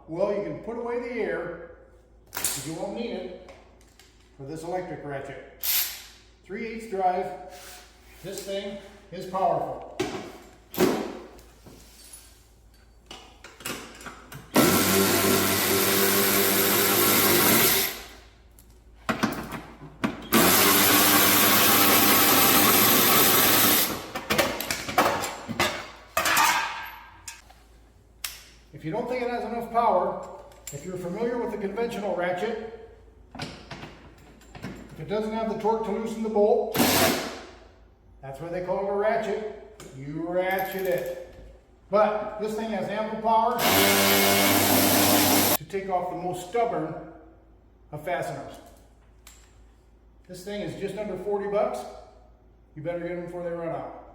Well, you can put away the air, because you won't need it, for this electric ratchet. 3/8 drive. This thing is powerful. If you don't think it has enough power, if you're familiar with the conventional ratchet, if it doesn't have the torque to loosen the bolt, that's why they call it a ratchet. You ratchet it. But this thing has ample power to take off the most stubborn of fasteners. This thing is just under 40 bucks. You better get them before they run out.